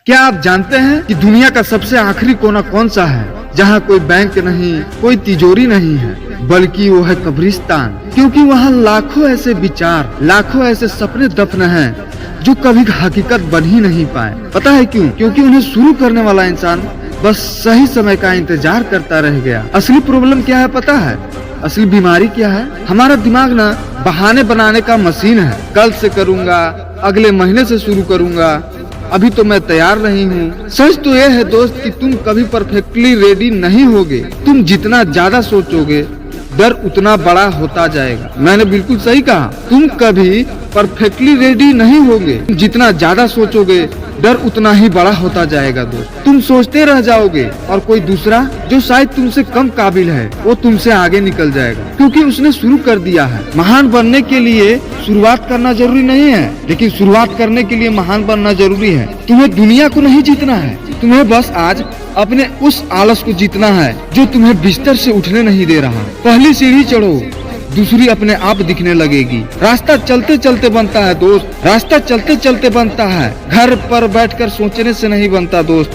क्या आप जानते हैं कि दुनिया का सबसे आखिरी कोना कौन सा है, जहाँ कोई बैंक नहीं, कोई तिजोरी नहीं है, बल्कि वो है कब्रिस्तान। क्योंकि वहाँ लाखों ऐसे विचार, लाखों ऐसे सपने दफन हैं जो कभी हकीकत बन ही नहीं पाए। पता है क्यों? क्योंकि उन्हें शुरू करने वाला इंसान बस सही समय का इंतजार करता रह गया। असली प्रॉब्लम क्या है पता है? असली बीमारी क्या है? हमारा दिमाग ना बहाने बनाने का मशीन है। कल से करूँगा, अगले महीने से शुरू करूँगा, अभी तो मैं तैयार नहीं हूँ। सच तो यह है दोस्त कि तुम कभी परफेक्टली रेडी नहीं होगे। तुम जितना ज्यादा सोचोगे डर उतना बड़ा होता जाएगा। मैंने बिल्कुल सही कहा, तुम कभी परफेक्टली रेडी नहीं होगे। जितना ज्यादा सोचोगे डर उतना ही बड़ा होता जाएगा दोस्त। तुम सोचते रह जाओगे और कोई दूसरा जो शायद तुमसे कम काबिल है वो तुमसे आगे निकल जाएगा, क्योंकि उसने शुरू कर दिया है। महान बनने के लिए शुरुआत करना जरूरी नहीं है, लेकिन शुरुआत करने के लिए महान बनना जरूरी है। तुम्हें दुनिया को नहीं जीतना है, तुम्हें बस आज अपने उस आलस को जीतना है जो तुम्हें बिस्तर से उठने नहीं दे रहा। पहली सीढ़ी चढ़ो, दूसरी अपने आप दिखने लगेगी। रास्ता चलते चलते बनता है दोस्त, रास्ता चलते चलते बनता है, घर पर बैठकर सोचने से नहीं बनता दोस्त।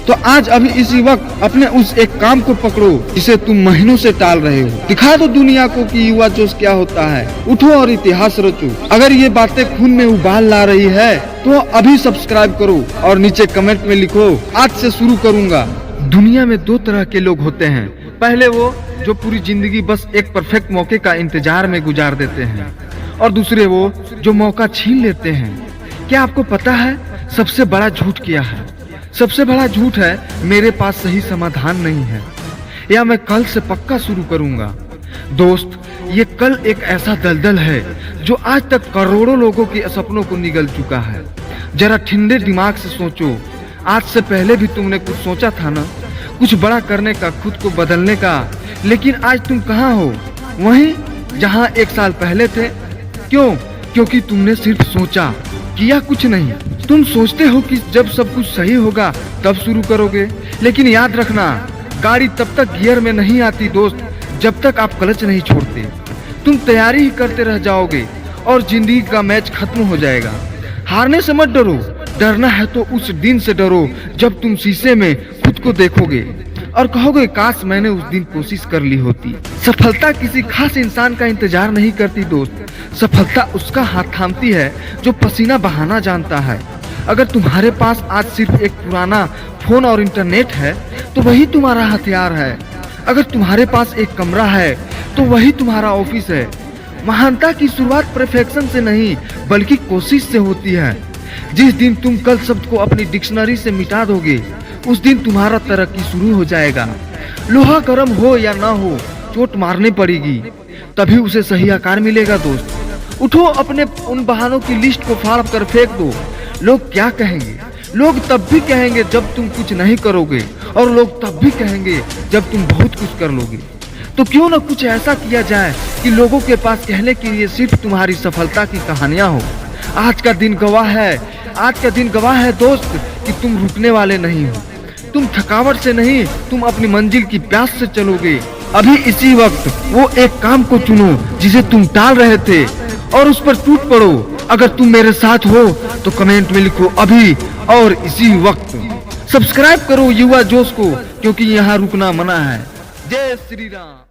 तो आज अभी इसी वक्त अपने उस एक काम को पकड़ो जिसे तुम महीनों से टाल रहे हो। दिखा दो दुनिया को कि युवा जोश क्या होता है। उठो और इतिहास रचो। अगर ये बातें खून में उबाल ला रही है तो अभी सब्सक्राइब करो और नीचे कमेंट में लिखो, आज से शुरू करूंगा। दुनिया में दो तरह के लोग होते हैं। पहले वो जो पूरी जिंदगी बस एक परफेक्ट मौके का इंतजार में गुजार देते हैं, और दूसरे वो जो मौका छीन लेते हैं। क्या आपको पता है सबसे बड़ा झूठ क्या है? सबसे बड़ा झूठ है मेरे पास सही समाधान नहीं है, या मैं कल से पक्का शुरू करूंगा। दोस्त, ये कल एक ऐसा दलदल है जो आज तक करोड़ों लोगों के सपनों को निगल चुका है। जरा ठंडे दिमाग से सोचो, आज से पहले भी तुमने कुछ सोचा था ना, कुछ बड़ा करने का, खुद को बदलने का, लेकिन आज तुम कहाँ हो? वहीं जहाँ एक साल पहले थे। क्यों? क्योंकि तुमने सिर्फ सोचा, किया कुछ नहीं। तुम सोचते हो कि जब सब कुछ सही होगा तब शुरू करोगे, लेकिन याद रखना, गाड़ी तब तक गियर में नहीं आती दोस्त जब तक आप क्लच नहीं छोड़ते। तुम तैयारी ही करते रह जाओगे और जिंदगी का मैच खत्म हो जाएगा। हारने से मत डरो, डरना है तो उस दिन से डरो जब तुम शीशे में खुद को देखोगे और कहोगे काश मैंने उस दिन कोशिश कर ली होती। सफलता किसी खास इंसान का इंतजार नहीं करती दोस्त, सफलता उसका हाथ थामती है जो पसीना बहाना जानता है। अगर तुम्हारे पास आज सिर्फ एक पुराना फोन और इंटरनेट है तो वही तुम्हारा हथियार है। अगर तुम्हारे पास एक कमरा है तो वही तुम्हारा ऑफिस है। महानता की शुरुआत परफेक्शन से नहीं बल्कि कोशिश से होती है। जिस दिन तुम कल शब्द को अपनी डिक्शनरी से मिटा दोगे उस दिन तुम्हारा तरक्की शुरू हो जाएगा। लोहा गर्म हो या ना हो, चोट मारनी पड़ेगी, तभी उसे सही आकार मिलेगा दोस्त। उठो, अपने उन बहानों की लिस्ट को फाड़ कर फेंक दो। लोग क्या कहेंगे? लोग तब भी कहेंगे जब तुम कुछ नहीं करोगे, और लोग तब भी कहेंगे जब तुम बहुत कुछ कर लोगे। तो क्यों ना कुछ ऐसा किया जाए कि लोगों के पास कहने के लिए सिर्फ तुम्हारी सफलता की कहानियां हो। आज का दिन गवाह है, आज का दिन गवाह है दोस्त कि तुम रुकने वाले नहीं हो। तुम थकावट से नहीं, तुम अपनी मंजिल की प्यास से चलोगे। अभी इसी वक्त वो एक काम को चुनो जिसे तुम टाल रहे थे और उस पर टूट पड़ो। अगर तुम मेरे साथ हो तो कमेंट में लिखो अभी और इसी वक्त। सब्सक्राइब करो युवा जोश को, क्योंकि यहाँ रुकना मना है। जय श्री राम।